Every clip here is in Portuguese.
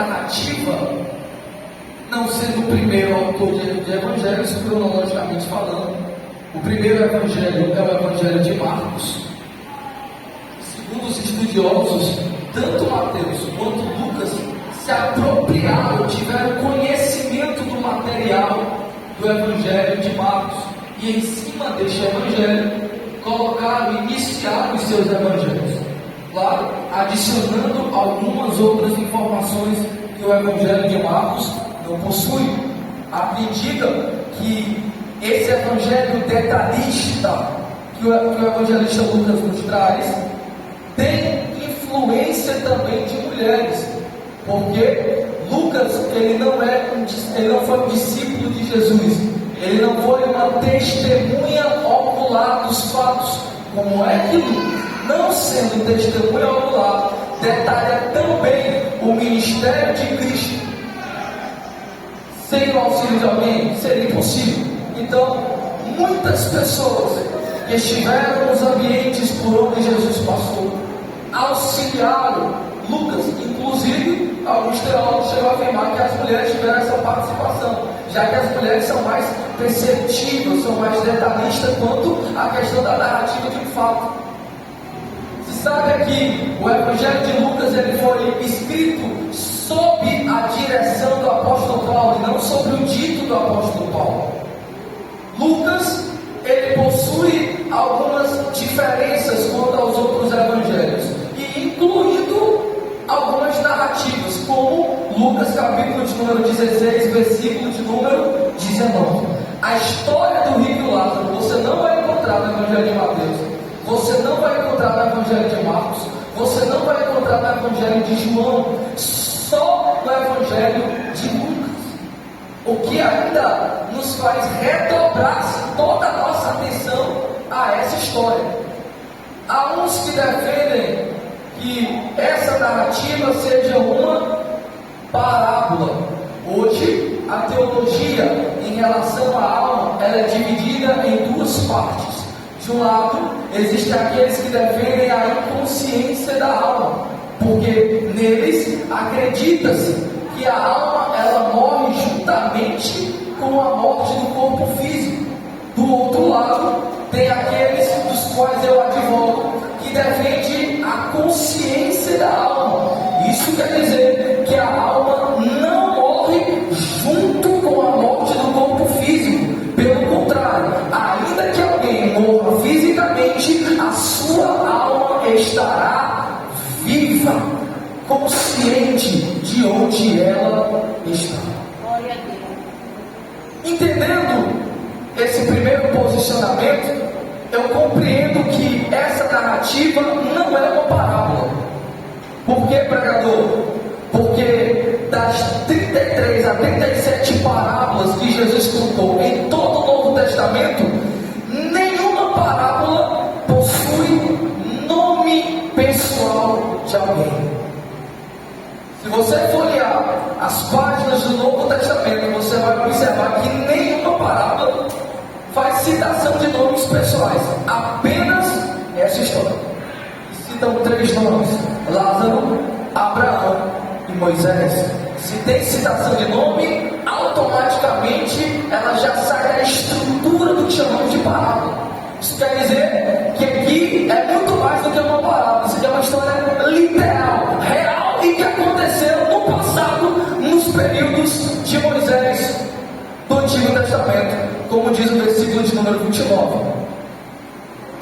narrativa, não sendo o primeiro autor de evangelhos, cronologicamente falando, o primeiro evangelho é o evangelho de Marcos. Segundo os estudiosos, tanto Mateus quanto Lucas se apropriaram, tiveram conhecimento do material do evangelho de Marcos, e em cima deste evangelho colocaram, iniciaram os seus evangelhos, claro, adicionando algumas outras informações que o evangelho de Marcos não possui, à medida que esse evangelho detalhista que o evangelista Lucas nos traz tem influência também de mulheres, porque Lucas ele não foi um discípulo de Jesus, ele não foi uma testemunha ocular dos fatos, como é que Lucas, não sendo testemunha ocular, detalha também o ministério de Cristo. Sem o auxílio de alguém seria impossível. Então, muitas pessoas que estiveram nos ambientes por onde Jesus passou auxiliaram Lucas, inclusive alguns teólogos chegam a afirmar que as mulheres tiveram essa participação, já que as mulheres são mais perceptivas, são mais detalhistas quanto à questão da narrativa de um fato. Se sabe que o evangelho de Lucas ele foi escrito sob a direção do apóstolo Paulo e não sobre o dito do apóstolo Paulo. Lucas ele possui algumas diferenças quanto aos outros evangelhos, e incluindo algumas narrativas, como Lucas capítulo de número 16, versículo de número 19. A história do rico e Lázaro você não vai encontrar no evangelho de Mateus, você não vai encontrar no evangelho de Marcos, você não vai encontrar no evangelho de João, só no evangelho de Lucas. O que ainda nos faz redobrar toda a nossa atenção a essa história. Há uns que defendem que essa narrativa seja uma parábola. Hoje, a teologia em relação à alma, ela é dividida em duas partes. De um lado, existem aqueles que defendem a inconsciência da alma, porque neles acredita-se que a alma ela morre juntamente com a morte do corpo físico. Do outro lado, tem aqueles dos quais eu advogo, que defende a consciência da alma. Isso quer dizer que a alma não morre junto com a morte do corpo físico. Pelo contrário, ainda que alguém morra fisicamente, a sua alma estará viva, consciente de onde ela está. Glória a Deus. Entendendo esse primeiro posicionamento, eu compreendo que essa narrativa não é uma parábola. Por que, pregador? Porque das 33 a 37 parábolas que Jesus contou em todo o Novo Testamento, nenhuma parábola possui nome pessoal de alguém. Se você folhear as páginas do Novo Testamento, você vai observar que nenhuma parábola faz citação de nomes pessoais, apenas essa história. Citam 3 nomes: Lázaro, Abraão e Moisés. Se tem citação de nome, automaticamente ela já sai da estrutura do que chamamos de parábola. Isso quer dizer que aqui é muito mais do que uma parábola, isso aqui é uma história literal, real e que aconteceu no passado, nos períodos de Moisés do Antigo Testamento, como diz o versículo de número 29.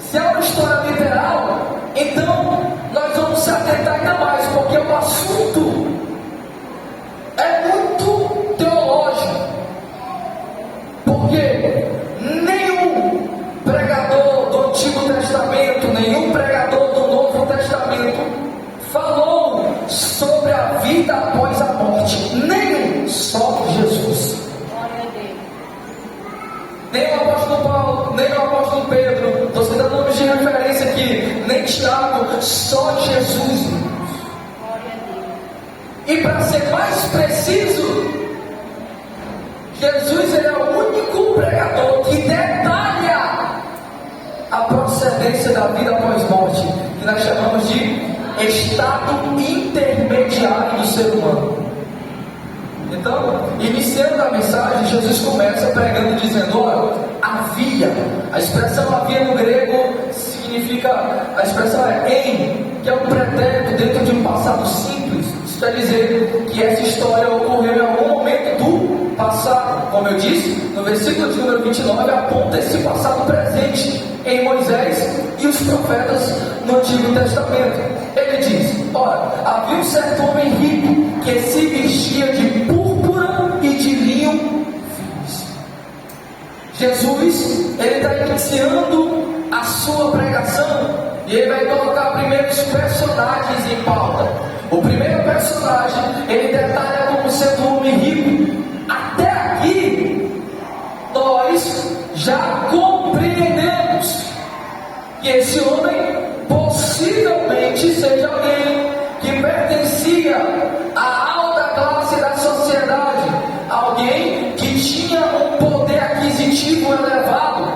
Se é uma história literal, então nós vamos se atentar ainda mais, porque o assunto é muito teológico. Porque nenhum pregador do Antigo Testamento, nenhum pregador do Novo Testamento falou sobre a vida após a morte. Nenhum, só Jesus. Nem o apóstolo Paulo, nem o apóstolo Pedro, estou citando nomes de referência aqui, nem Tiago, só Jesus. E para ser mais preciso, Jesus ele é o único pregador que detalha a procedência da vida após morte, que nós chamamos de estado intermediário do ser humano. Então, iniciando a mensagem, Jesus começa pregando dizendo: olha, havia, a expressão havia no grego significa, a expressão é em, que é um pretérito dentro de um passado simples. Isso quer dizer que essa história ocorreu em algum momento do passado. Como eu disse, no versículo de número 29 aponta esse passado presente em Moisés e os profetas no Antigo Testamento. Ele diz: olha, havia um certo homem rico que se vestia de púrpura e de linho finos. Jesus, ele está iniciando a sua pregação e ele vai colocar primeiro os personagens em pauta. O primeiro personagem, ele detalha como sendo um homem rico. Até aqui, nós já compreendemos que esse homem possivelmente seja alguém que pertencia à alta classe da sociedade, alguém que tinha um poder aquisitivo elevado.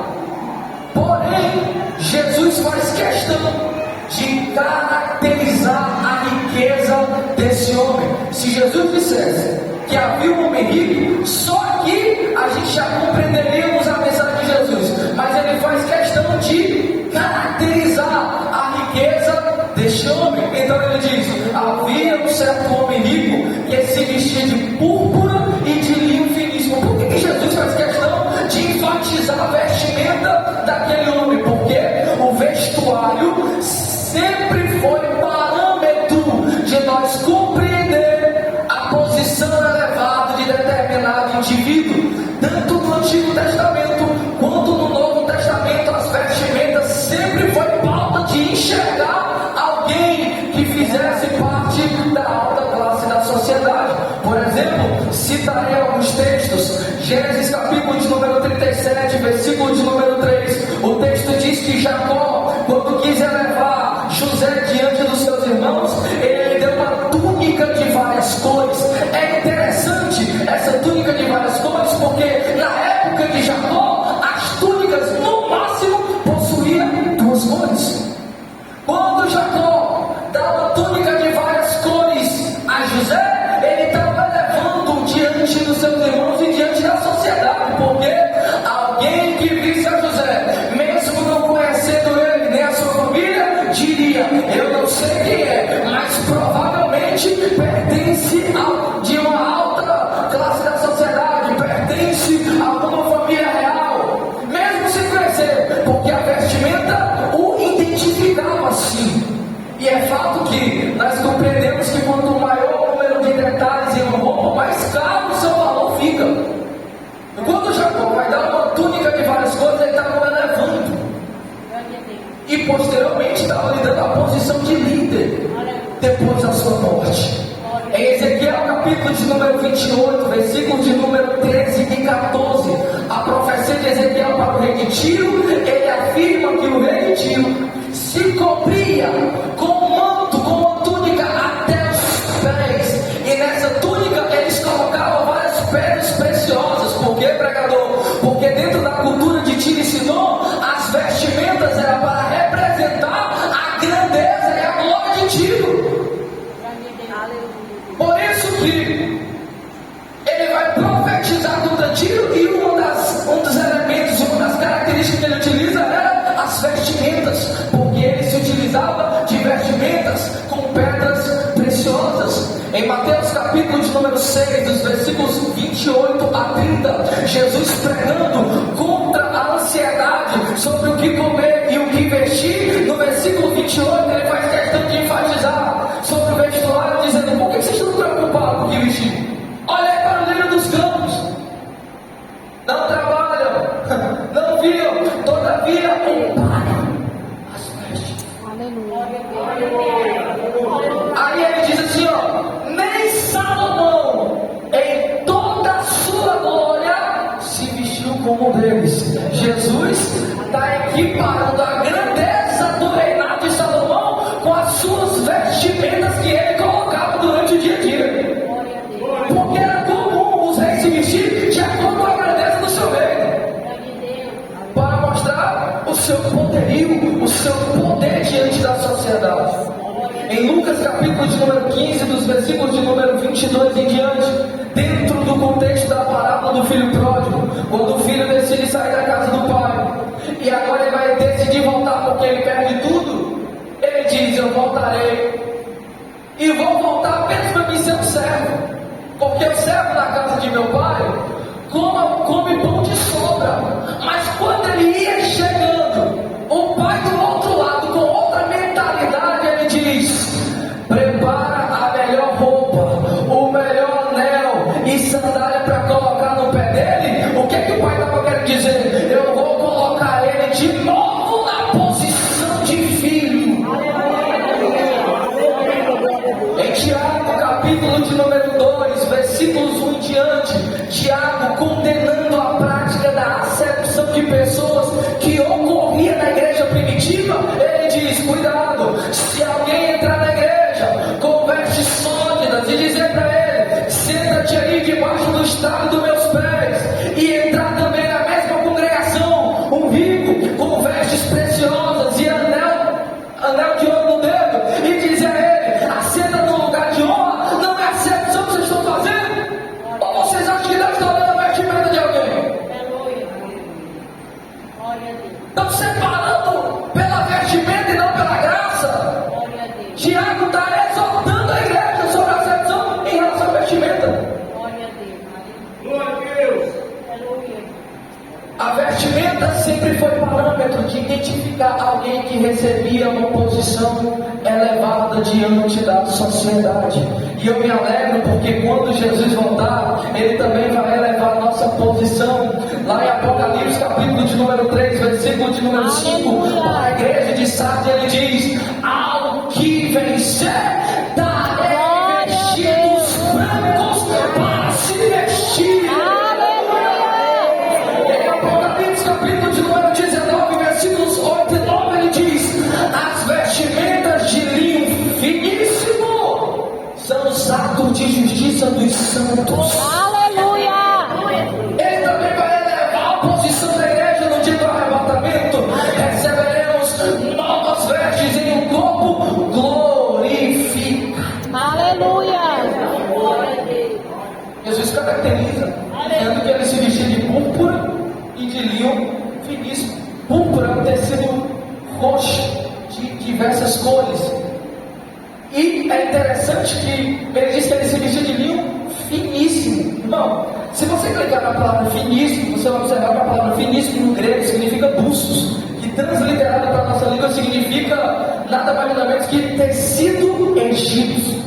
Porém, Jesus faz questão de caracterizar a riqueza desse homem. Se Jesus dissesse que havia um homem rico, só aqui a gente já compreenderíamos a mensagem de Jesus, mas ele faz questão de caracterizar a riqueza deste homem. Então ele diz: havia um certo homem rico que se vestia de púrpura e de linho finíssimo. Por que Jesus faz questão de enfatizar a vestimenta daquele homem? Porque o vestuário sempre foi parâmetro de nós compreender a posição elevada de determinado indivíduo. Tanto no Antigo Testamento quanto no Novo Testamento, as vestimentas sempre foi pauta de enxergar alguém que fizesse parte da alta classe da sociedade. Por exemplo, citarei alguns textos. Gênesis capítulo de número 37, versículo de número 3. O texto diz que Jacó, quando quis elevar José diante dos seus irmãos, ele deu uma túnica de várias cores. É interessante essa túnica de várias cores, porque na época de Jacó, as túnicas no máximo possuíam duas cores. Quando Jacó dá uma túnica de várias cores a José, ele estava levando diante dos seus irmãos e diante da sociedade, porque alguém que visse a José, mesmo não conhecendo ele nem a sua família, diria: eu não sei quem é, mas provavelmente pertence de uma alta classe da sociedade, pertence a alguma família real, mesmo sem conhecer, porque a vestimenta o identificava assim. E é fato que nós compreendemos que quanto maior o número de detalhes em uma roupa, mais caro o seu valor fica. Quando Jacó vai dar uma túnica de várias cores, ele estava elevando. E posteriormente estava lhe dando a posição de líder depois da sua morte. Em Ezequiel capítulo de número 28, versículo de número 13 e 14, a profecia de Ezequiel para o rei de Tiro, ele afirma que o rei de Tiro se cobria com um manto, com uma túnica até os pés, e nessa túnica eles colocavam várias pedras preciosas. Por que, pregador? Porque dentro da cultura de Tiro e Sidom, as vestimentas eram para representar a grandeza e a glória de Tiro. Por isso que ele vai profetizar contra Tiro, e um dos elementos, uma das características que ele utiliza era as vestimentas, porque ele se utilizava de vestimentas com pedras preciosas. Em Mateus capítulo de número 6, dos versículos 28 a 30, Jesus pregando contra a ansiedade sobre o que comer e o que vestir. No versículo 28 ele faz questão de enfatizar sobre o vestuário, dizendo: por que vocês estão preocupados com o que vestir? Olha para o lírio dos campos, não trabalham, não viam, todavia comparem as vestes. Aí ele diz assim: ó, nem Salomão em toda a sua glória se vestiu como um deles. Jesus está equiparando a grandeza do reinado de Salomão com as suas vestimentas que ele colocava durante o dia a dia. Porque era comum os reis se vestir de acordo com a grandeza do seu reino, para mostrar o seu poderio, o seu poder diante da sociedade. Em Lucas capítulo de número 15, dos versículos de número 22 em diante, dentro parábola do filho pródigo, quando o filho decide sair da casa do pai, e agora ele vai decidir voltar porque ele perde tudo. Ele diz: eu voltarei, e vou voltar apenas para mim ser um servo, porque o servo na casa de meu pai come pão de sobra. Mas quando ele ia chegando, o pai do outro lado, com outra mentalidade, ele diz: prepara a melhor roupa, o melhor anel e sandália para colocar no pé dele. O que é que o pai estava querendo dizer? Eu vou colocar ele de novo na posição de filho. Em Tiago, capítulo de número 2, versículos 1 em diante, Tiago condenando a prática da acepção de pessoas que ocorria na igreja primitiva, ele diz: cuidado, se alguém entrar na igreja com vestes sólidas e dizer para ele: senta-te aí debaixo do estrado dos meus pés, e entrar também na mesma congregação um rico com vestes preciosas e anel de ouro no dedo, e dizer a ele: assenta no lugar de honra, não é acepção que vocês estão fazendo? Ou vocês acham que Deus está dando a vestimenta de alguém? Estão separando pela vestimenta e não pela graça. Tiago está exortando a igreja sobre a acepção em relação à vestimenta. Glória a Deus. A vestimenta sempre foi parâmetro de identificar alguém que recebia uma posição elevada diante da sociedade. E eu me alegro porque quando Jesus voltar, Ele também vai elevar a nossa posição. Lá em Apocalipse, capítulo de número 3, versículo de número 5, para a igreja de Sardes, Ele diz: ao que vencer, darei vestidos brancos para se vestir. Capítulo de número 19, versículos 8 e 9, ele diz: as vestimentas de linho finíssimo são os atos de justiça dos santos. Aleluia! Ele também vai elevar a posição da igreja no dia do arrebatamento. Receberemos novas vestes em um corpo glorificado. Aleluia! Jesus caracteriza dizendo que ele se vestia de púrpura e de linho finíssimo. Púrpura é um tecido roxo de diversas cores. E é interessante que ele diz que ele se vestia de linho finíssimo. Irmão, se você clicar na palavra finíssimo, você vai observar que a palavra finíssimo no grego significa bussos, que transliterado para a nossa língua significa nada mais nada menos que tecido egípcio.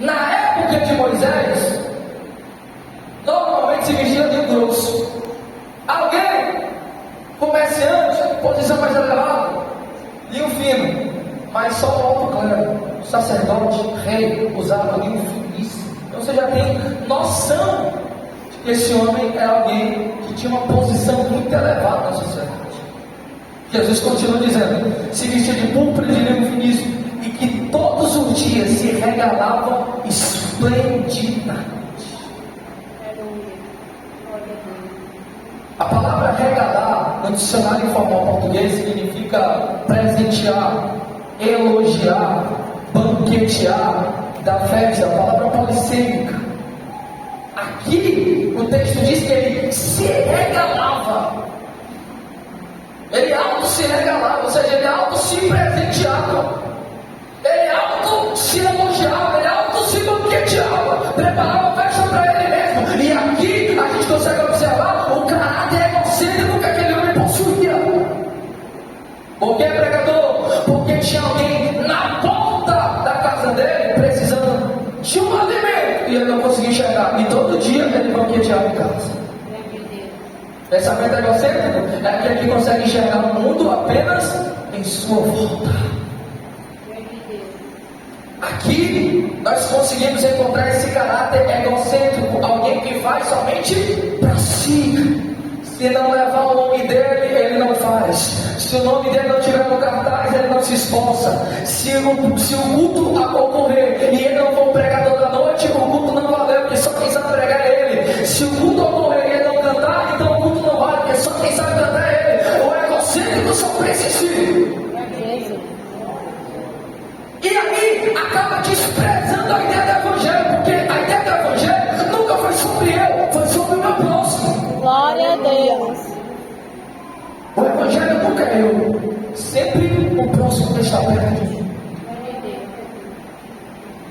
Na época de Moisés, normalmente se vestia de grosso. Alguém, comerciante, posição mais elevada, linho fino, mas só o alto clero, sacerdote, rei, usava linho finíssimo. Então você já tem noção de que esse homem era alguém que tinha uma posição muito elevada na sociedade. Jesus continua dizendo: se vestia de púrpura e de linho finíssimo, e que todos os dias se regalava esplendidamente. A palavra regalar no dicionário informal português significa presentear, elogiar, banquetear, dar festa. A palavra polissêmica. Aqui o texto diz que ele se regalava. Ele auto se regalava, ou seja, ele auto se presenteava. Ele auto se elogiava, ele auto se banqueteava, preparava festa para ele mesmo. E aqui a gente consegue observar o caráter egocêntrico que aquele homem possuía. Por que, pregador? Porque tinha alguém na porta da casa dele precisando de um alimento e ele não conseguia enxergar. E todo dia ele banqueteava em casa. Pensamento egocêntrico é aquele que consegue enxergar o mundo apenas em sua volta. Aqui nós conseguimos encontrar esse caráter egocêntrico, alguém que faz somente para si. Se não levar o nome dele, ele não faz. Se o nome dele não estiver no cartaz, ele não se esforça. Se o culto ocorrer e ele não for pregador da noite, o culto não valeu, porque só quem sabe pregar é ele. Se o culto ocorrer e ele não cantar, então o culto não vale, porque só quem sabe cantar é ele. O egocêntrico só pensa em si. E aí acaba desprezando a ideia do evangelho, porque a ideia do evangelho nunca foi sobre eu, foi sobre nunca é eu. Sempre o próximo que está perto.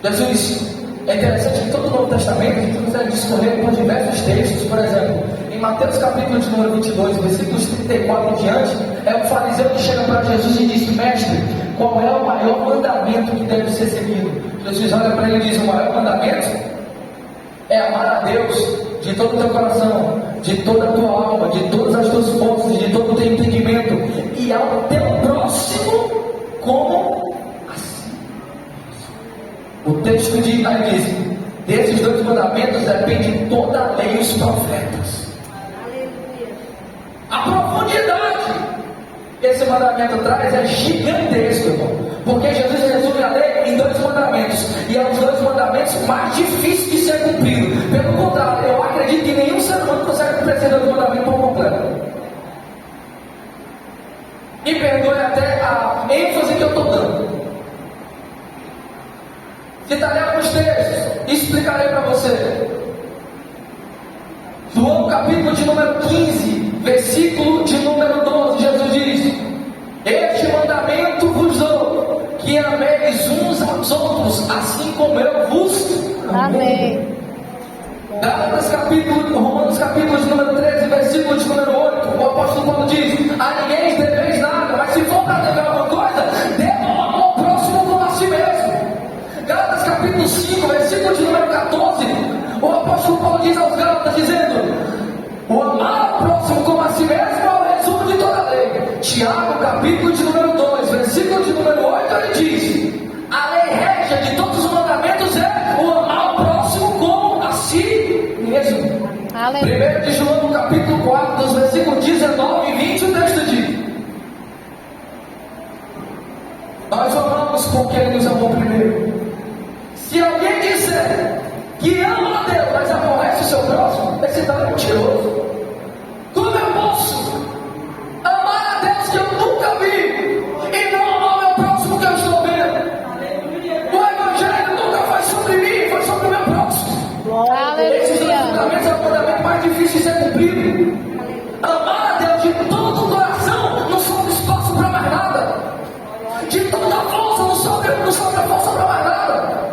Jesus, é interessante que todo o Novo Testamento a gente consegue discorrer por diversos textos. Por exemplo, em Mateus capítulo de número 22, versículos 34 em diante, é um fariseu que chega para Jesus e diz: mestre, qual é o maior mandamento que deve ser seguido? Jesus olha para ele e diz: o maior mandamento é amar a Deus de todo o teu coração, de toda a tua alma, de todas as tuas forças, de todo o teu entendimento, e ao teu próximo como assim. O texto diz: desses dois mandamentos depende toda a lei e os profetas. A profundidade que esse mandamento traz é gigantesco, irmão. Porque Jesus resume a lei em dois mandamentos. E é os dois mandamentos mais difíceis de ser cumprido. Pelo contrário, eu acredito que nenhum ser humano consegue cumprir esses dois mandamentos por completo. Me perdoe até a ênfase que eu estou dando. Citarei alguns textos e explicarei para você. João capítulo de número 15, versículo de número 12, Jesus diz: este mandamento vos dou, que ameis uns aos outros, assim como eu vos amei. Romanos capítulo de número 13, versículo de número 8, o apóstolo Paulo diz: a ninguém deveis nada, mas se for para dever alguma coisa, devam ao próximo como a si mesmo. Gálatas capítulo 5, versículo de número 14, o apóstolo Paulo diz aos Gálatas, dizendo: o amar ao próximo como a si mesmo é o resumo de toda a lei. Tiago capítulo de número 2, versículo de número 8, ele diz: a lei régia de todos os mandamentos é o amar ao próximo como a si mesmo. 1 de João capítulo 4, dos versículos 19 e 20, o texto diz: nós amamos porque ele nos amou primeiro. Se alguém disser que ama a Deus, mas aborrece o seu próximo, esse tal é mentiroso. Como eu posso amar a Deus que eu nunca vi e não amar o meu próximo que eu estou vendo? O Evangelho nunca foi sobre mim, foi sobre o meu próximo. Esses dois fundamentos é o fundamento mais difícil de ser cumprido. Amar a Deus de todo o coração não sobra espaço para mais nada. De toda a força não sobra força para mais nada.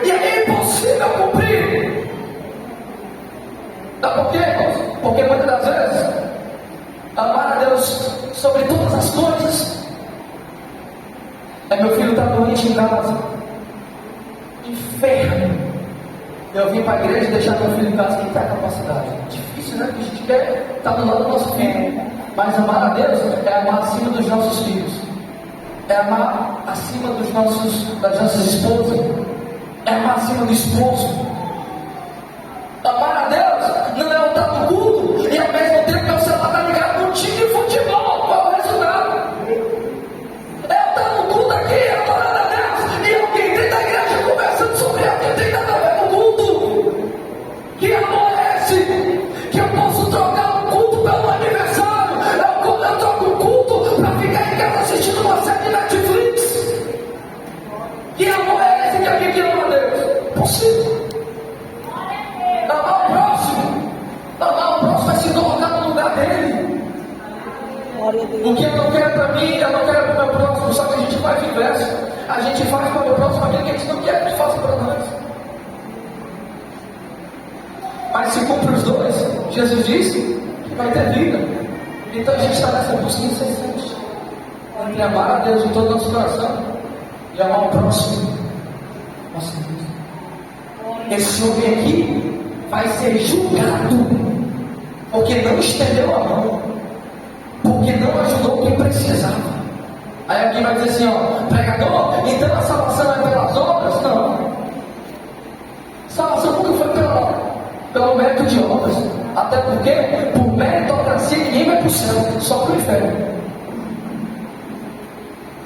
E é impossível cumprir. Sabe por quê, irmãos? Porque muitas das vezes amar a Deus sobre todas as coisas é: meu filho está doente em casa, inferno, eu vim para a igreja e deixar meu filho em casa. Quem tem a capacidade? Difícil, né? Porque a gente quer estar do lado do nosso filho. Mas amar a Deus é amar acima dos nossos filhos, é amar acima das nossas esposas, é amar acima do esposo. Amar a Deus não é estar no culto e ao mesmo tempo que o celular está ligado no time de futebol. Qual é o resultado? É estar no culto aqui, adorando a Deus, e alguém dentro da igreja conversando sobre algo que tem nada a ver com o culto. Que amor é esse? Que eu posso trocar o culto pelo aniversário? Eu troco o culto para ficar em casa assistindo uma série de Netflix. Que amor é esse que alguém que ama a Deus? Possível. Amar o próximo é se colocar no lugar dele. O que eu não quero para mim, eu não quero para o meu próximo. Só que a gente faz o inverso. A gente faz para o meu próximo aquilo que a gente não quer que a gente faça para nós. Mas se cumpre os dois, Jesus disse que vai ter vida. Então a gente está nessa busca incessante entre amar a Deus de todo o nosso coração e amar o próximo. Nossa Deus. Esse homem aqui vai ser julgado porque não estendeu a mão, porque não ajudou quem precisava. Aí alguém vai dizer assim: ó, pregador, então a salvação é pelas obras? Não. Salvação nunca foi pelo mérito de obras. Até porque, por meritocracia, ninguém vai para o céu, só para o inferno.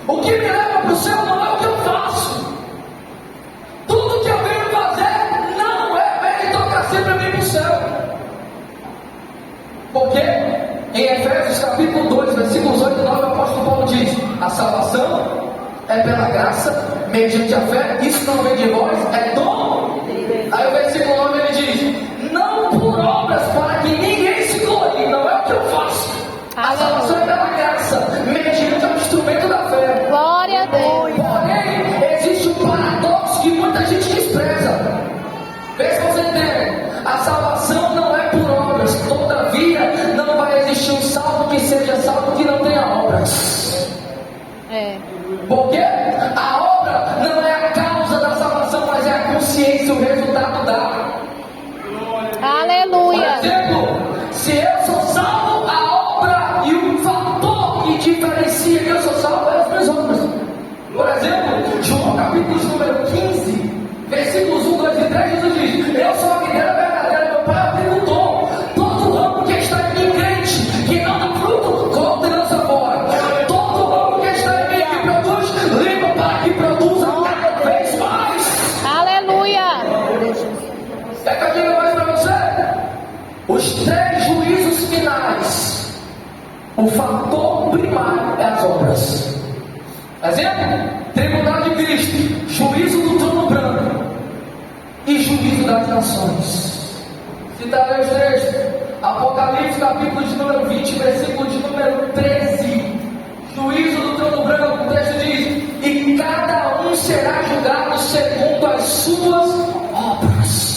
O que me leva para o céu não é o que eu faço. Tudo que eu venho fazer não é meritocracia para mim ir para o céu. Porque em Efésios capítulo 2, versículos 8 e 9, o apóstolo Paulo diz: a salvação é pela graça, mediante a fé, isso não vem de vós, é dom. Aí o versículo 9 ele diz: não por obras, para que ninguém se glorie. Não é o que eu faço. A salvação é pela Vê se você entende. A salvação não é por obras. Todavia, não vai existir um salvo que seja salvo que não tenha obras. Porque a obra não é a causa da salvação, mas é a consciência, o resultado da. Aleluia. Por exemplo, se eu sou salvo, a obra e o fator que diferencia que eu sou salvo é as minhas obras. Por exemplo, João capítulo número 15, versículos 1, 2 e 3, Jesus diz: eu sou a videira verdadeira, meu pai é o agricultor. Todo ramo que está em mim crente, que não dá fruto, corta e lança fora. Todo ramo que está em mim que produz, limpa para que produza cada vez mais. Aleluia. Quer que eu diga mais para você? Os 3 juízos finais, o fator primário é as obras. Exemplo, tribunal de Cristo, juízo do trono branco e juízo das nações. Citarei os 3. Apocalipse capítulo de número 20, versículo de número 13. Juízo do trono branco, o texto diz: e cada um será julgado segundo as suas obras.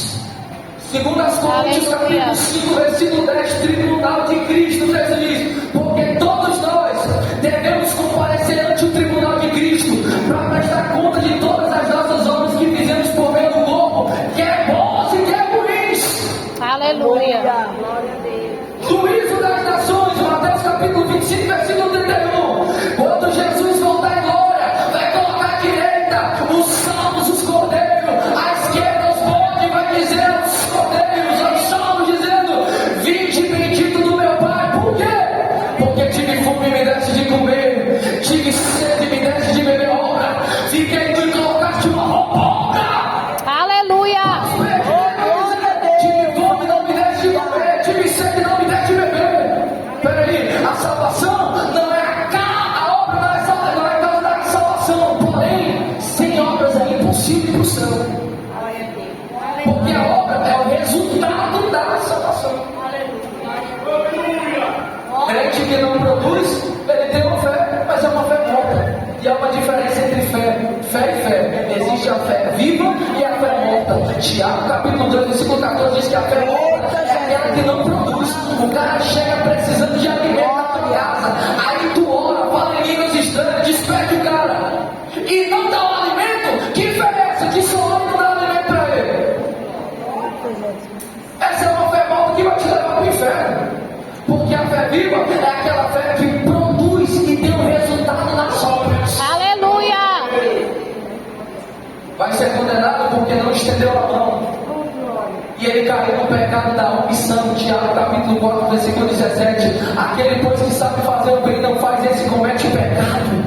Segundo as Coríntios capítulo 5, versículo 10, tribunal de Cristo, o texto diz: porque todos nós devemos comparecer ante o tribunal de Cristo para prestar conta de todas as nossas obras que fizemos por meio do corpo, que é boas e que é ruins. Aleluia. Juízo das nações, Mateus capítulo 25, versículo 31. Quando Jesus voltar em glória, vai colocar à direita os salvos, os cordeiros, à esquerda os bodes, vai dizer aos cordeiros, aos salvos, dizendo: vinde bendito do meu Pai. Por quê? Porque tive fome e me deste de comer, tive sede e me deste de beber. Obra, fiquei nu e colocaste uma roupa. Aleluia. Tive fome e não me deste de comer, tive sede e não me deste de beber. Peraí, a salvação não é a obra não é causa da salvação. Porém, sem obras é impossível ir para o céu. Porque a obra é o resultado da salvação. Crente que não produz, ele tem uma fé, mas é uma fé morta. E há uma diferença entre fé e fé. Existe a fé viva e a fé morta. Tiago capítulo 2, versículo 14 diz que a fé morta é aquela que não produz. O cara chega precisando de alimento na tua casa, aí tu ora, fala em línguas estranhas, despede o cara e não dá o alimento. Que fé é essa? Que só ora e não dá alimento para ele. Essa é uma fé morta que vai te levar para o inferno. Porque a fé viva é aquela fé que produz e tem um resultado nas obras. Aleluia. Vai ser condenado porque não estendeu a mão. E ele caiu no pecado da omissão. Tiago capítulo 4, versículo 17. Aquele pois que sabe fazer o bem não faz, esse comete pecado.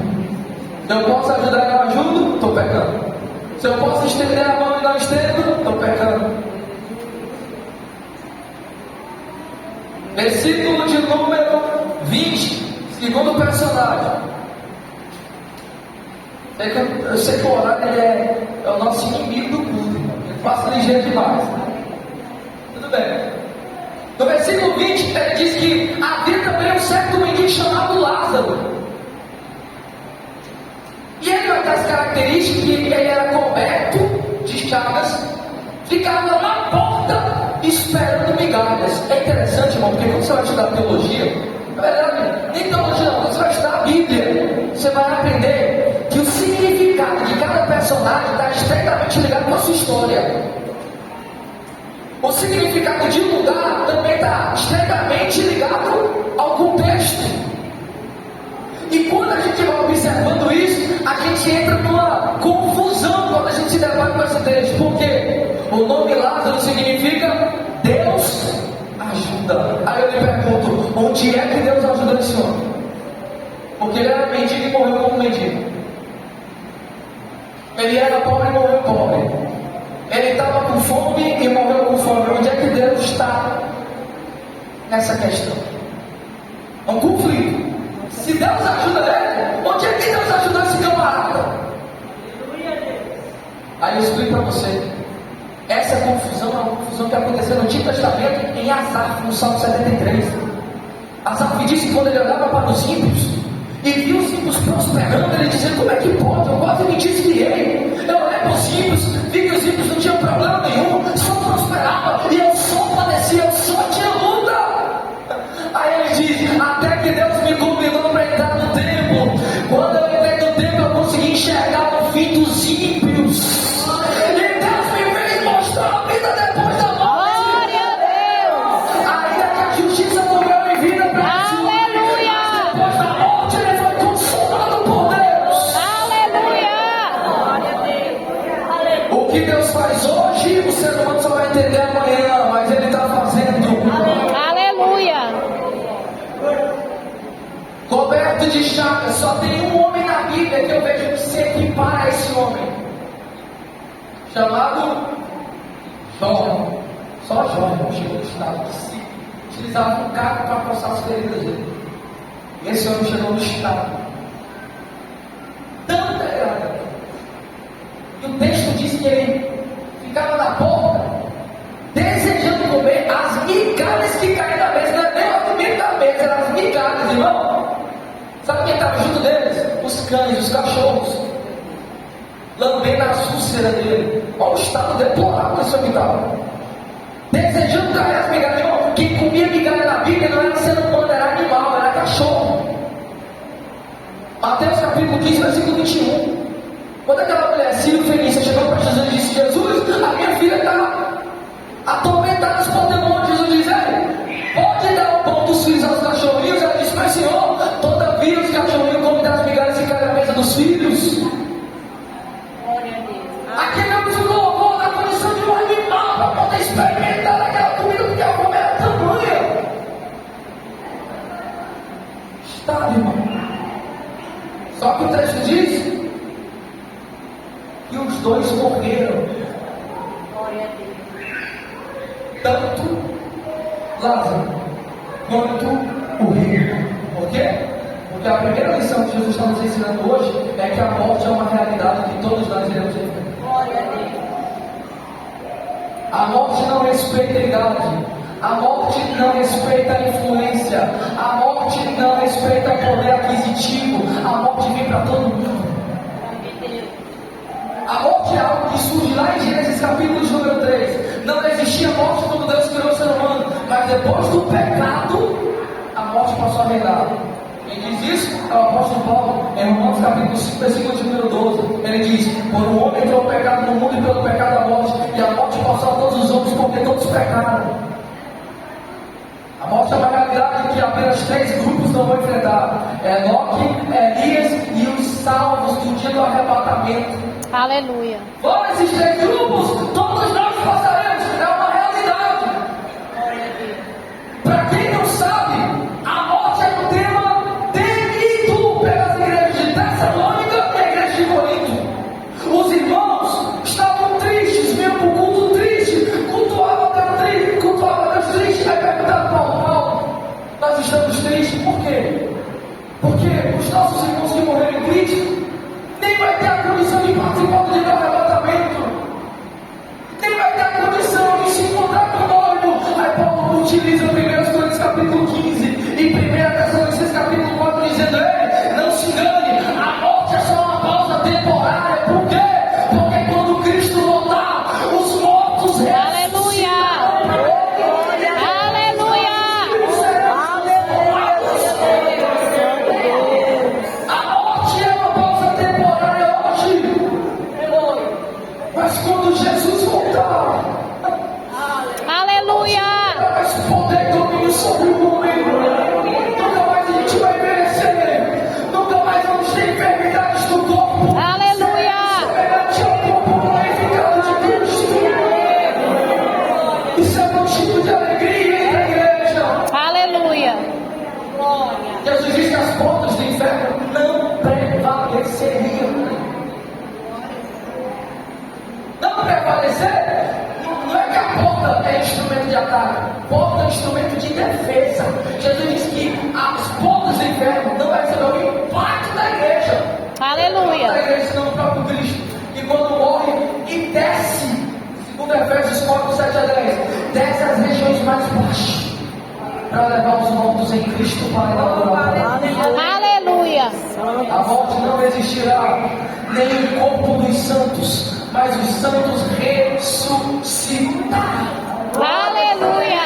Eu posso ajudar e não ajudo? Estou pecando. Se eu posso estender a mão e não estendo? Estou pecando. Versículo de número 20, segundo personagem. Eu sei que o horário é o nosso inimigo do culto. Ele passa ligeiro demais. Tudo bem. No versículo 20, ele diz que havia também um certo mendigo chamado Lázaro. E ele vai ter as características que ele era coberto de chagas, ficava na porta esperando migalhas. É interessante, irmão, porque quando você vai estudar teologia, na verdade, nem teologia não, quando você vai estudar a Bíblia, você vai aprender que o significado de cada personagem está estreitamente ligado com a sua história. O significado de um lugar também está estreitamente ligado ao contexto. E quando a gente vai observando isso, a gente entra numa confusão quando a gente se depara com esse texto. Por quê? O nome Lázaro significa Deus ajuda. Aí eu lhe pergunto, onde é que Deus ajuda esse homem? Porque ele era mendigo e morreu como mendigo. Ele era pobre e morreu pobre. Ele estava com fome e morreu com fome. Onde é que Deus está nessa questão? É um conflito. Se Deus ajuda ele, onde é que Deus ajudou esse camarada? Aí eu explico para você. Essa confusão é uma confusão que aconteceu no Antigo Testamento em Asaf, no Salmo 73. Asaf disse que quando ele olhava para os ímpios e viu os ímpios prosperando, ele dizia: como é que pode? Eu quase me desviei. Eu olhei para os ímpios, vi que os ímpios não tinham problema nenhum, só hoje o ser humano só vai entender amanhã, mas ele está fazendo. Aleluia. Coberto de chagas, só tem um homem na Bíblia que eu vejo que se equipara a esse homem, chamado Jó. Só Jó chegou no estado de si, utilizava um carro para coçar as feridas dele. E esse homem chegou no estado. Tanta era. E o texto diz que ele ficava na porta, desejando comer as migalhas que caíam da mesa. Não é nem a comida da mesa, eram as migalhas, irmão. Sabe quem estava junto deles? Os cães, os cachorros, lambendo as úlceras dele. Olha o estado deplorável desse homem estava. Desejando cair as migalhas. Irmão, quem comia migalha na Bíblia não era ser humano, era animal, era cachorro. Mateus capítulo 15, versículo 21. Quando aquela mulher, Sírio Fenícia, chegou para Jesus e disse: Jesus, a minha filha está atormentada por demônios. Jesus diz: pode dar o pão dos filhos aos cachorrinhos? Ela disse: mas Senhor, todavia os cachorrinhos comem das migalhas e caem na mesa dos filhos. Glória a Deus. Aquele homem se colocou na condição de um animal para poder experimentar daquela comida, porque a fome era tamanha. Está, irmão. Só que o texto diz que os dois morreram. Glória a Deus. Tanto Lázaro quanto o rico. Por quê? Porque a primeira lição que Jesus está nos ensinando hoje é que a morte é uma realidade que todos nós iremos enfrentar. Glória a Deus. A morte não respeita a idade. A morte não respeita a influência. A morte não respeita o poder aquisitivo. A morte vem para todo mundo. A morte é algo que surge lá em Gênesis capítulo número 3. Não existia morte quando Deus criou o ser humano, mas depois do pecado, a morte passou a reinar. Quem diz isso é o apóstolo Paulo, em Romanos capítulo 5, versículo número 12. Ele diz: por um homem entrou o pecado no mundo, e pelo pecado a morte, e a morte passou a todos os homens, porque todos pecaram. A morte é uma realidade que apenas 3 grupos não vão enfrentar: Enoque, Elias e os salvos do dia do arrebatamento. Aleluia. Fora esses 3 grupos, todos nós passaremos. É uma realidade. Glória a Deus. Para quem não sabe, a morte é um tema temido pelas igrejas de Tessalônica e a igreja de Corinto. Os irmãos estavam tristes, vinham para o culto triste, cultuavam a Deus triste. Aí perguntaram para Paulo: nós estamos tristes, por quê? Porque os nossos irmãos que morreram em Cristo nem vai ter a condição de participar do dia do arrebatamento, nem vai ter a condição de se encontrar com o noivo. Aí Paulo utiliza 1 Coríntios capítulo 15 e 1 Tessalonicenses capítulo 4, dizendo: ei, não se engane, a morte é só uma pausa temporária. Por quê? Porque quando Cristo voltar, os mortos Aleluia. Aleluia. A morte é uma pausa temporária hoje, mas quando Jesus voltar, Aleluia. mais poder e domínio sobre o homem. Nunca mais a gente vai envelhecer, nunca mais vamos ter enfermidades do corpo. Aleluia. Semelhante ao corpo glorificado de Cristo. Isso é motivo de alegria entre a igreja. Aleluia. Glória. Jesus diz que as portas do inferno não prevaleceriam. Não prevalecer, não é que a porta é instrumento de ataque, porta é instrumento de defesa. Jesus diz que as portas do inferno não vai receber o impacto da igreja. Aleluia. Da igreja, senão o próprio Cristo. E quando morre e desce, segundo Efésios 4, 7 a 10, desce às regiões mais baixas para levar os mortos em Cristo para adorar. Aleluia. A morte não existirá, nem o corpo dos santos, mas os santos ressuscitarão. Aleluia.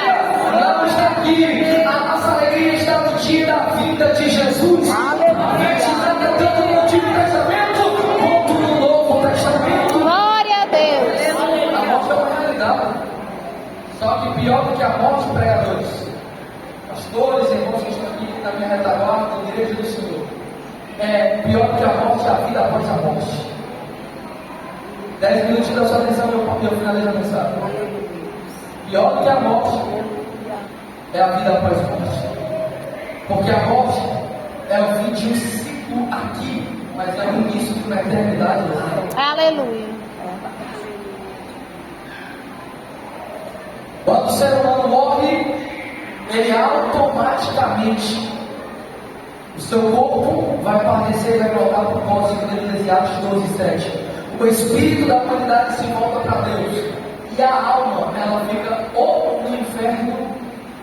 Não está aqui, a nossa alegria está no dia da vinda de Jesus. A gente está cantando no Antigo Testamento quanto no Novo Testamento. Glória a Deus. A morte é uma realidade. Só que pior do que a morte, pregadores, pastores, irmãos que estão aqui na minha retaguarda, na igreja do Senhor, é pior do que a morte, a vida após a morte. 10 minutos da sua atenção e eu finalizo a mensagem. Pior do que a morte é a vida após a morte. Porque a morte é o fim de um ciclo aqui, mas é o início de uma eternidade lá. Aleluia. Quando o ser humano morre, ele automaticamente, o seu corpo vai padecer e vai voltar para o pó, segundo Eclesiastes 12:7. O espírito da humanidade se volta para Deus. E a alma, ela fica ou no inferno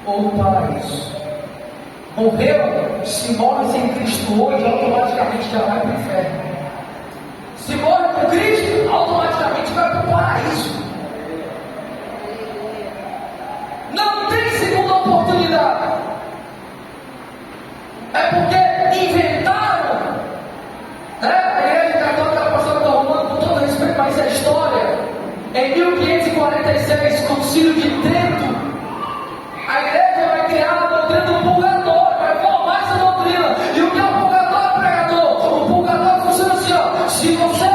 ou no paraíso. Morreu, se morre sem Cristo hoje, automaticamente já vai para o inferno. Se morre com Cristo, automaticamente vai para o paraíso. Não tem segunda oportunidade. É porque inventaram, né? A igreja católica pastora do Romano, com todo respeito, mas é história. Em 1546, Concílio de Trento, a igreja vai criar a doutrina do purgatório, vai formar essa doutrina. E o que é o purgatório, pregador? O purgatório funciona assim, ó. Se você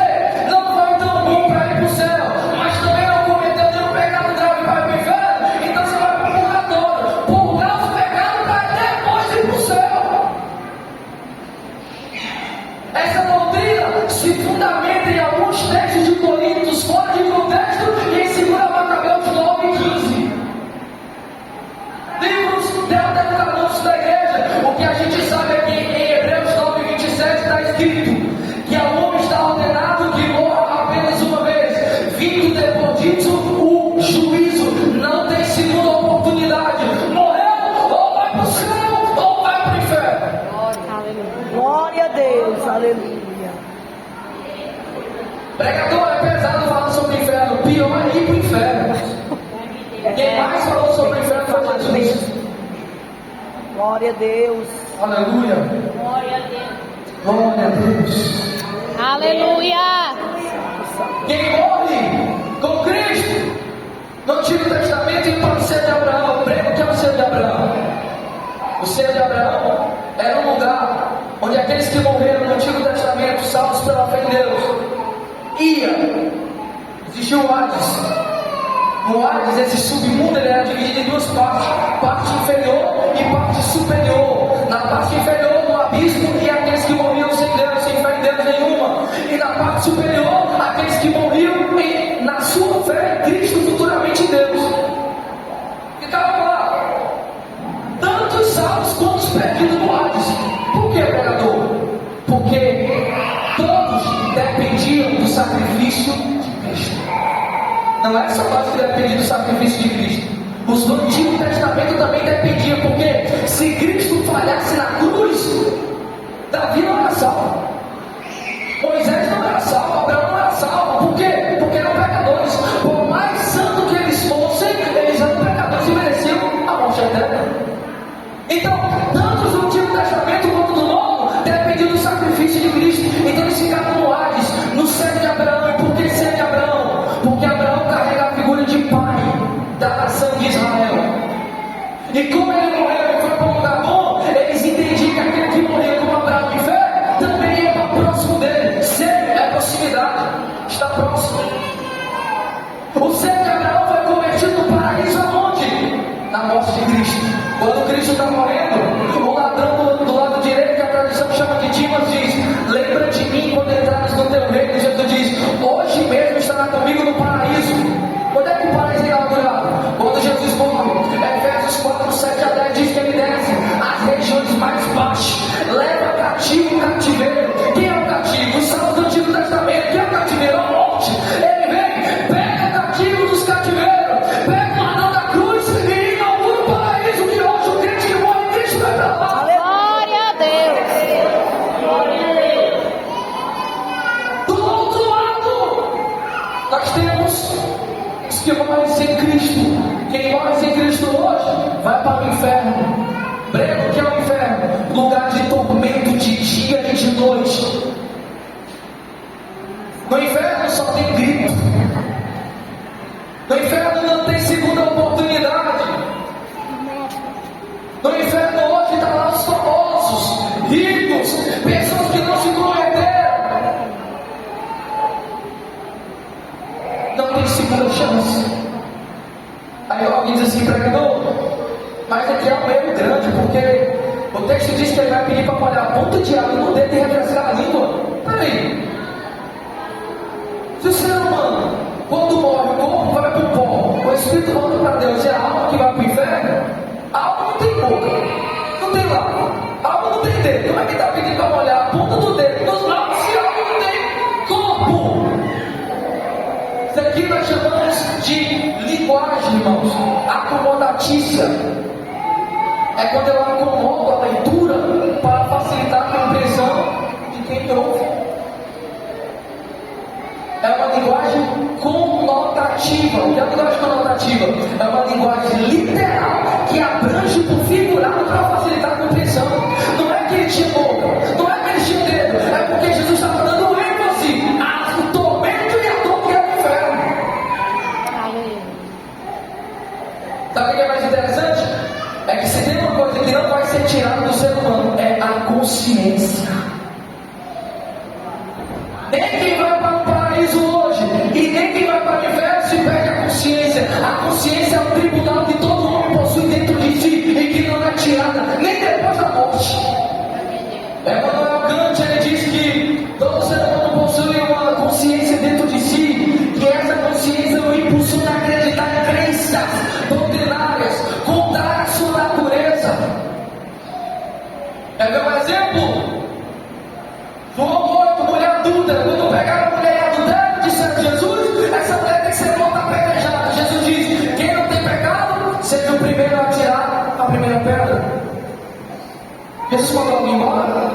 não foi tão bom para ir para o céu, mas também não cometeu nenhum pecado grave para ir para o inferno, então você vai para o purgatório. Purgar os pecados para depois ir para o céu. Essa doutrina se fundamenta em alguns textos de Coríntios fora de contexto e em 2 Macabeus 9:15. Livros deuteronômicos da igreja. O que a gente sabe é que em Hebreus 9:27 está escrito que ao homem está ordenado que morra apenas uma vez. Vindo depois disso o juízo. Não tem segunda oportunidade. Morreu, ou vai para o céu, ou vai para o inferno. Glória a Deus, aleluia. Pregador, é pesado falar sobre o inferno. Pior é ir para o inferno. Quem mais falou sobre o inferno foi Jesus. Glória a Deus. Aleluia. Glória a Deus. Glória a Deus. Aleluia. Quem morre com Cristo no Antigo Testamento e para o seio de Abraão. Prego que é o seio de Abraão. O seio de Abraão era um lugar onde aqueles que morreram no Antigo Testamento, salvos pela fé em Deus, ia. Existia o Hades. No Hades, esse submundo, ele era dividido em duas partes: parte inferior e parte superior. Na parte inferior, no abismo, e aqueles que morriam sem Deus, sem fé em Deus nenhuma. E na parte superior, aqueles que morriam na sua fé em Cristo, futuramente em Deus. Ficavam lá, tanto os salvos quanto os perdidos no Hades. Por que, pregador? Porque todos dependiam do sacrifício de Cristo. Não é só nós que dependemos do sacrifício de Cristo. Os do Antigo Testamento também dependiam, porque se Cristo falhasse na cruz, Davi não era salvo, Moisés não era salvo, Abraão não era salvo. Por quê? Porque eram pecadores. Por mais santo que eles fossem, eles eram pecadores e mereciam a morte eterna. Então, tanto do Antigo Testamento quanto do Novo dependiam do sacrifício de Cristo. Então eles ficavam no Hades, no seio de Abraão. E por que seio de Abraão? Porque Abraão carrega a figura de pai da nação de Israel. E como ele morreu e foi para um lugar bom, eles entendiam que aquele que morreu como Abraão de fé também ia para próximo dele. Seio é proximidade, está próximo. O seio de Abraão foi convertido no paraíso aonde? Na morte de Cristo. Quando Cristo está morrendo, o ladrão do lado direito, que a tradição chama de Dimas, diz: lembra de mim quando entrares no teu reino. Jesus diz: hoje mesmo estará comigo no paraíso. Quando é que o paraíso é inaugurado? Quando Jesus morre. Efésios 4:7-10 diz que ele desce às regiões mais baixas, leva cativo o cativeiro. Quem é o cativo? Os salvos do Antigo Testamento. Quem é o cativeiro? A morte. Ele vem, pega o cativo dos cativeiros, pega o ladrão da cruz e inaugura o paraíso, que hoje o crente que morre em Cristo vai para lá. Glória a Deus. Glória a Deus. Do outro lado, nós temos os que morrem sem Cristo. Quem morre sem Cristo hoje vai para o inferno. Prego que é o inferno, lugar de tormento de dia e de noite. No inferno só tem grito. No inferno não tem segunda oportunidade. No inferno hoje está lá os famosos, ricos, pessoas que não se converteram. chance. Aí alguém diz assim, pregador, mas aqui é um erro grande, porque o texto diz que ele vai pedir para molhar a ponta de água no dedo e refrescar a língua. Peraí. Se o ser humano, quando morre, o corpo vai para o pó, o espírito volta para Deus e a alma que vai para o inferno, a alma não tem boca, não tem lábio, a alma não tem dedo. Como é que está pedindo para molhar a ponta do dedo nos lábios se a alma não tem corpo? Isso aqui nós chamamos de linguagem, irmãos, acomodatícia. É quando eu acomodo a leitura para facilitar a compreensão de quem ouve. É uma linguagem conotativa. O que é uma linguagem conotativa? É uma linguagem literal que abrange por figurado para facilitar a compreensão. Não é que ele tinha boca, não é que ele tinha dedo, é porque Jesus estava dando ênfase ao tormento e a dor que é o inferno. Sabe o que é mais interessante? É que se tem uma coisa que não vai ser tirada do ser humano, é a consciência. Nem quem vai para o paraíso hoje e nem quem vai para o inferno se perde a consciência. A consciência é o tribunal que todo homem possui dentro de si e que não é tirada nem depois da morte. Emmanuel Kant, ele diz que todo ser humano possui uma consciência dentro de si, que essa consciência o impulsiona a acreditar em crenças doutrinárias contrárias à sua natureza. É meu exemplo? João 8, mulher adulta, quando pegaram a mulher adulta, disseram Jesus, essa mulher tem que ser morta apedrejada. Jesus diz, quem não tem pecado, seja o primeiro a atirar a primeira pedra. Jesus mandou alguém embora?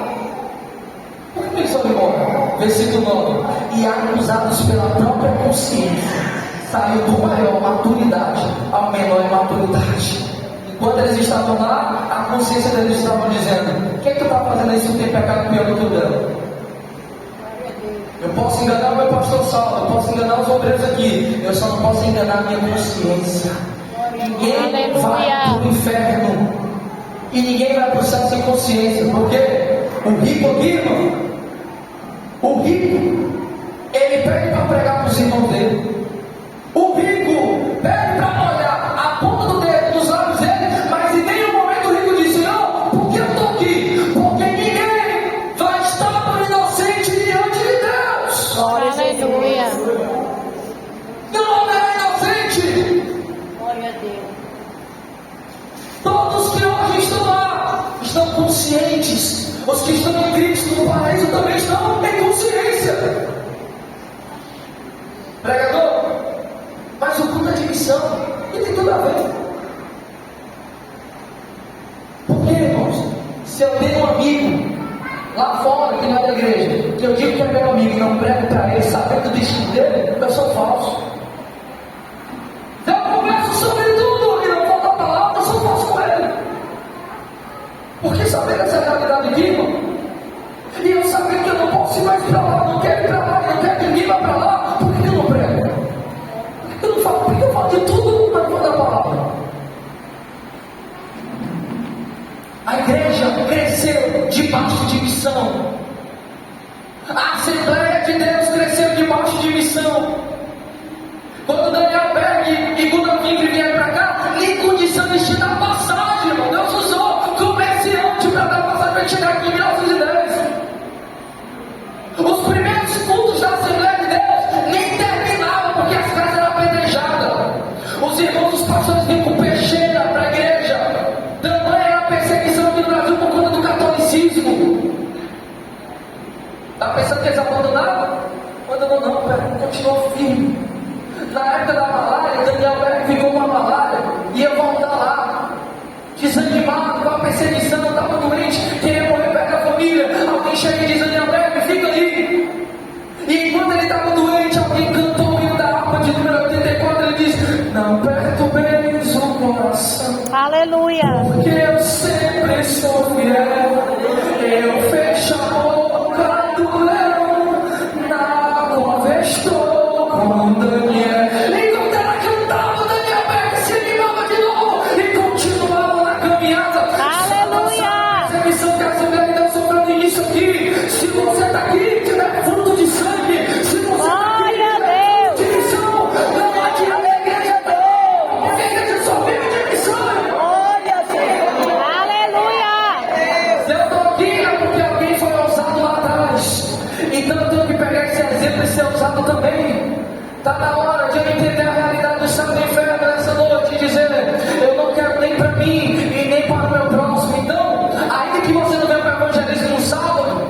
Por que eles foram embora? Versículo 9. E acusados pela própria consciência, saiu do maior maturidade ao menor maturidade. Enquanto eles estavam lá, a consciência deles estava dizendo, o que é que tu está fazendo aí se tu tem pecado pior do que o dela? Eu posso enganar o meu pastor Saulo, eu posso enganar os obreiros aqui, eu só não posso enganar a minha consciência. Ninguém vai para o inferno e ninguém vai para o céu sem consciência. Por quê? O rico aqui, irmão, o rico, ele pede para pregar para os irmãos dele. O rico pede para molhar a ponta do dedo nos lábios dele, mas em nenhum momento o rico diz, Senhor, por que eu estou aqui? Porque ninguém vai estar por inocente diante de Deus. Aleluia. Não é inocente. Glória a Deus. Todos que hoje estão lá estão conscientes. Os que estão em Cristo no paraíso também estão em consciência. Pregador, mas o culto é de missão e tem tudo a ver. Por quê, irmãos? Se eu tenho um amigo lá fora que não é da igreja, que eu digo que é meu amigo e não prego para ele, sabendo do destino dele, eu sou falso. Eu converso sobre tudo e não falta a palavra, eu sou falso com ele. Porque saber essa realidade aqui, irmão, e eu saber que eu não posso ir mais para lá, não quero ir para lá, não quero que ninguém vá para lá, por que eu não prego? Eu não falo, porque eu falo de tudo, mas não da palavra. A igreja cresceu debaixo de missão. A Assembleia de Deus cresceu debaixo de missão. Quando Daniel Berg e Gunnar Wingre vieram para cá, nem condição de te dar passagem, irmão. Deus usou comerciante para dar passagem para chegar aqui em 1910. Os primeiros cultos da Assembleia de Deus nem terminavam porque as casas eram apedrejadas. Os irmãos, os pastores vinham com peixeira para a igreja. Tamanha era a perseguição aqui no Brasil por conta do catolicismo. Está pensando que eles abandonaram? Não, continuou firme. Na época da malária, Daniel Berg ficou com a malária, ia voltar lá, desanimado com a perseguição, estava doente, queria morrer perto da família. Alguém chega e diz, Daniel Berg, fica ali. E enquanto ele estava doente, alguém cantou o hino da harpa de número 84, ele diz, não perturbeis o coração. Aleluia. Porque eu sempre sou fiel, eu fecho a boca do leão, na cova estou com Daniel. Enquanto ela cantava, Daniel Berg se animava de novo e continuava na caminhada. Aleluia. Essa é a missão que a Assembleia de Deus sofreu no início aqui. Se você está aqui, tiver fruto de sangue, se você está aqui, tiver fruto de missão, não adianta. Está na hora de eu entender a realidade do céu e do inferno nessa noite e dizer: eu não quero nem para mim e nem para o meu próximo. Então, ainda que você não venha para o evangelismo no sábado,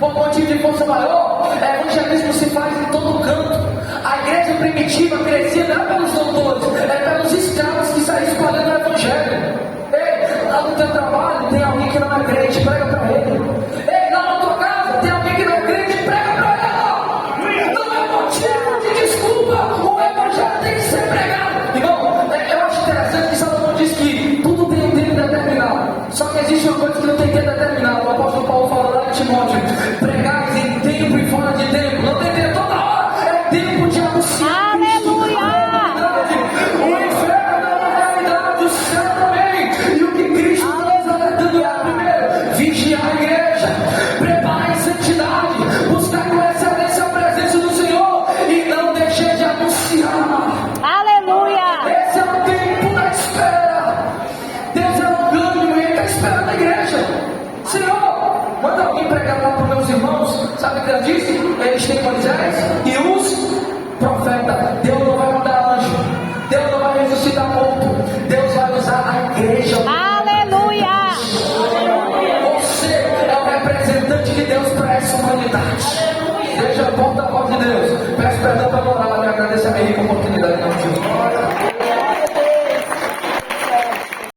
por motivo de força maior, evangelismo se faz em todo canto. A igreja primitiva crescia não é pelos doutores, é pelos escravos que saíram espalhando o evangelho. Ei, lá no teu trabalho tem alguém que não é crente, prega para ele. Ei, lá na tua casa tem alguém que não é crente, prega para ela. Não é motivo de desculpa, o evangelho tem que ser pregado. Irmão, eu acho interessante que Salomão diz que tudo tem um tempo determinado. Só que existe uma coisa que não tem tempo determinado. O apóstolo Paulo fala lá em Timóteo: pregais em tempo e fora de tempo. Não tem tempo, toda hora é tempo de anunciar. Aleluia! O inferno é uma realidade, o céu também. E o que Cristo está alertando é: primeiro, vigiar a igreja, preparar em santidade, buscar com excelência a presença do Senhor e não deixar de anunciar. Aleluia! Esse é o tempo da espera. Deus é longânimo e Ele está esperando a igreja. Senhor, manda alguém pregar lá para os meus irmãos. Sabe o que Deus disse? Eles têm Moisés e os profetas. Deus não vai mandar anjo, Deus não vai ressuscitar morto, Deus vai usar a igreja. Aleluia! Você é o representante de Deus para essa humanidade. Seja porta-voz de Deus. Peço perdão pelo horário e agradeço a minha oportunidade.